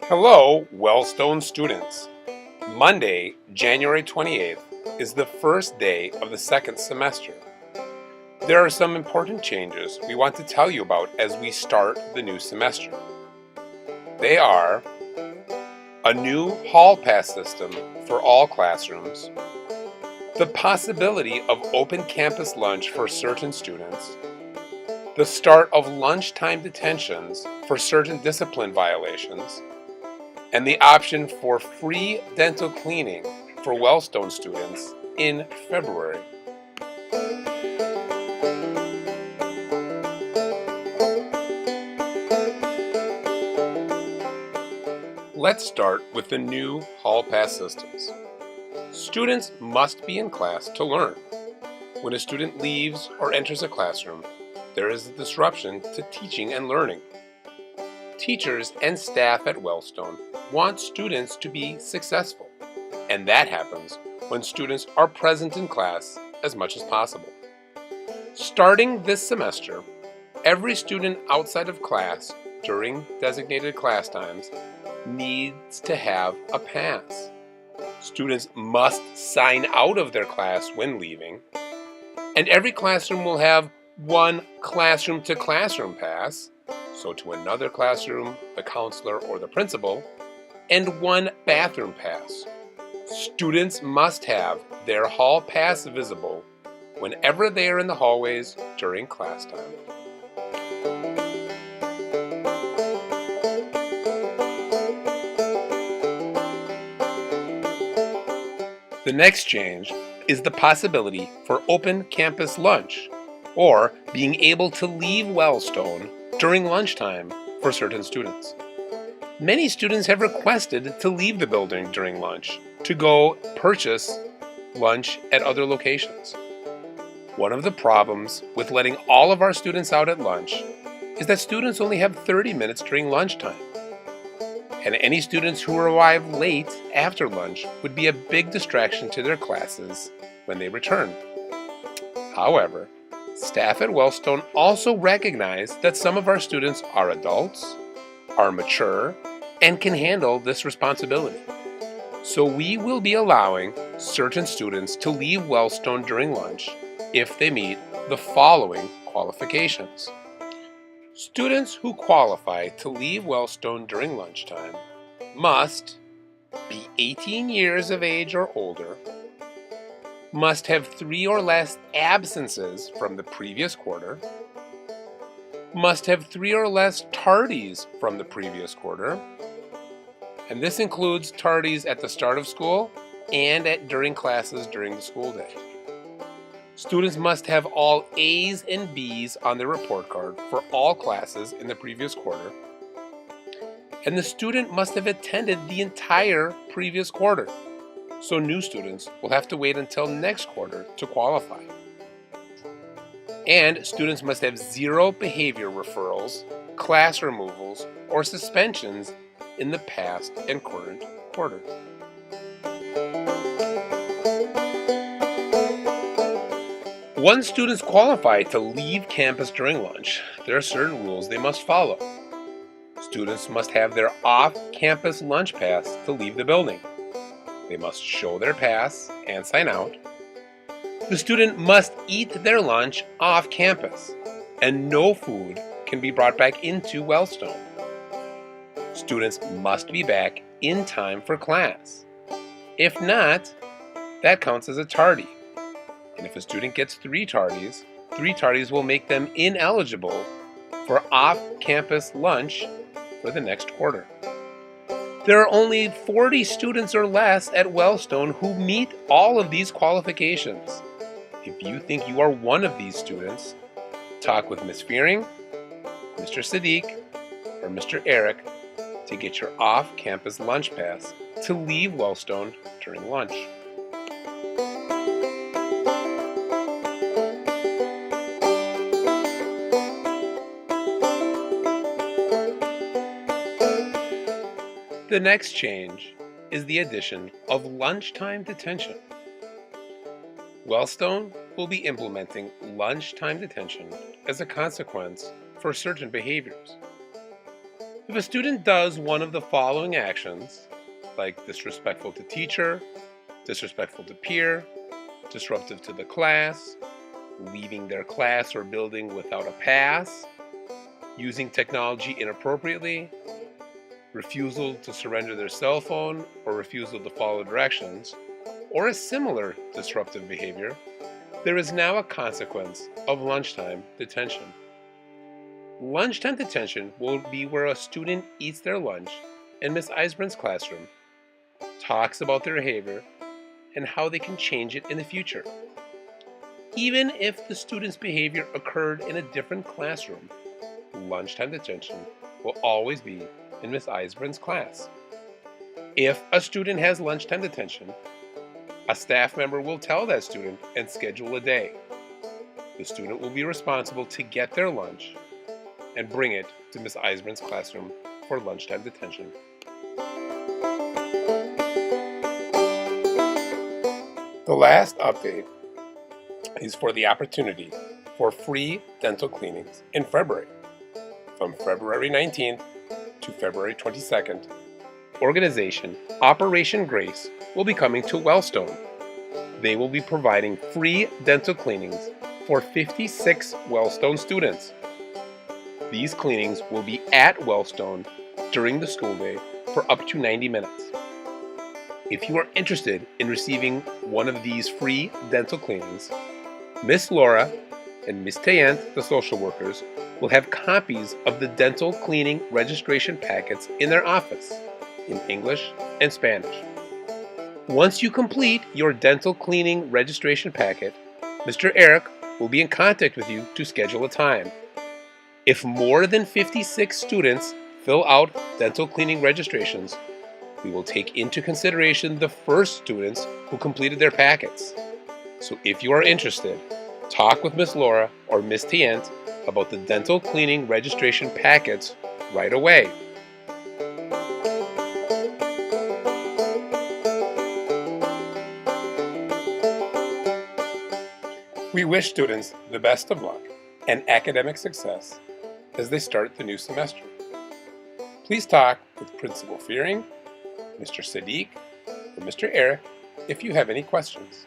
Hello, Wellstone students. Monday, January 28th, is the first day of the second semester. There are some important changes we want to tell you about as we start the new semester. They are a new hall pass system for all classrooms, the possibility of open campus lunch for certain students, the start of lunchtime detentions for certain discipline violations, and the option for free dental cleaning for Wellstone students in February. Let's start with the new hall pass systems. Students must be in class to learn. When a student leaves or enters a classroom, there is a disruption to teaching and learning. Teachers and staff at Wellstone want students to be successful, and that happens when students are present in class as much as possible. Starting this semester, every student outside of class during designated class times needs to have a pass. Students must sign out of their class when leaving, and every classroom will have one classroom-to-classroom pass, so to another classroom, the counselor or the principal, and one bathroom pass. Students must have their hall pass visible whenever they are in the hallways during class time. The next change is the possibility for open campus lunch, or being able to leave Wellstone during lunchtime for certain students. Many students have requested to leave the building during lunch to go purchase lunch at other locations. One of the problems with letting all of our students out at lunch is that students only have 30 minutes during lunchtime. And any students who arrive late after lunch would be a big distraction to their classes when they return. However, staff at Wellstone also recognize that some of our students are adults, are mature, and can handle this responsibility. So we will be allowing certain students to leave Wellstone during lunch if they meet the following qualifications. Students who qualify to leave Wellstone during lunchtime must be 18 years of age or older, must have 3 or less absences from the previous quarter, must have 3 or less tardies from the previous quarter, and this includes tardies at the start of school and during classes during the school day. Students must have all A's and B's on their report card for all classes in the previous quarter, and the student must have attended the entire previous quarter, so new students will have to wait until next quarter to qualify. And students must have 0 behavior referrals, class removals, or suspensions in the past and current quarter. Once students qualify to leave campus during lunch, there are certain rules they must follow. Students must have their off-campus lunch pass to leave the building. They must show their pass and sign out. The student must eat their lunch off campus, and no food can be brought back into Wellstone. Students must be back in time for class. If not, that counts as a tardy. And if a student gets 3 tardies will make them ineligible for off-campus lunch for the next quarter. There are only 40 students or less at Wellstone who meet all of these qualifications. If you think you are one of these students, talk with Ms. Fearing, Mr. Sadiq, or Mr. Eric to get your off-campus lunch pass to leave Wellstone during lunch. The next change is the addition of lunchtime detention. Wellstone will be implementing lunchtime detention as a consequence for certain behaviors. If a student does one of the following actions, like disrespectful to teacher, disrespectful to peer, disruptive to the class, leaving their class or building without a pass, using technology inappropriately, refusal to surrender their cell phone or refusal to follow directions, or a similar disruptive behavior, there is now a consequence of lunchtime detention. Lunchtime detention will be where a student eats their lunch in Ms. Eisbrand's classroom, talks about their behavior, and how they can change it in the future. Even if the student's behavior occurred in a different classroom, lunchtime detention will always be in Ms. Eisbrand's class. If a student has lunchtime detention, a staff member will tell that student and schedule a day. The student will be responsible to get their lunch and bring it to Ms. Eisbrand's classroom for lunchtime detention. The last update is for the opportunity for free dental cleanings in February. From February 19th to February 22nd, organization Operation Grace will be coming to Wellstone. They will be providing free dental cleanings for 56 Wellstone students. These cleanings will be at Wellstone during the school day for up to 90 minutes. If you are interested in receiving one of these free dental cleanings, Miss Laura and Miss Tayant, the social workers, will have copies of the dental cleaning registration packets in their office in English and Spanish. Once you complete your dental cleaning registration packet, Mr. Eric will be in contact with you to schedule a time. If more than 56 students fill out dental cleaning registrations, we will take into consideration the first students who completed their packets. So if you are interested, talk with Miss Laura or Miss Tient about the dental cleaning registration packets right away. We wish students the best of luck and academic success as they start the new semester. Please talk with Principal Fearing, Mr. Sadiq, or Mr. Eric if you have any questions.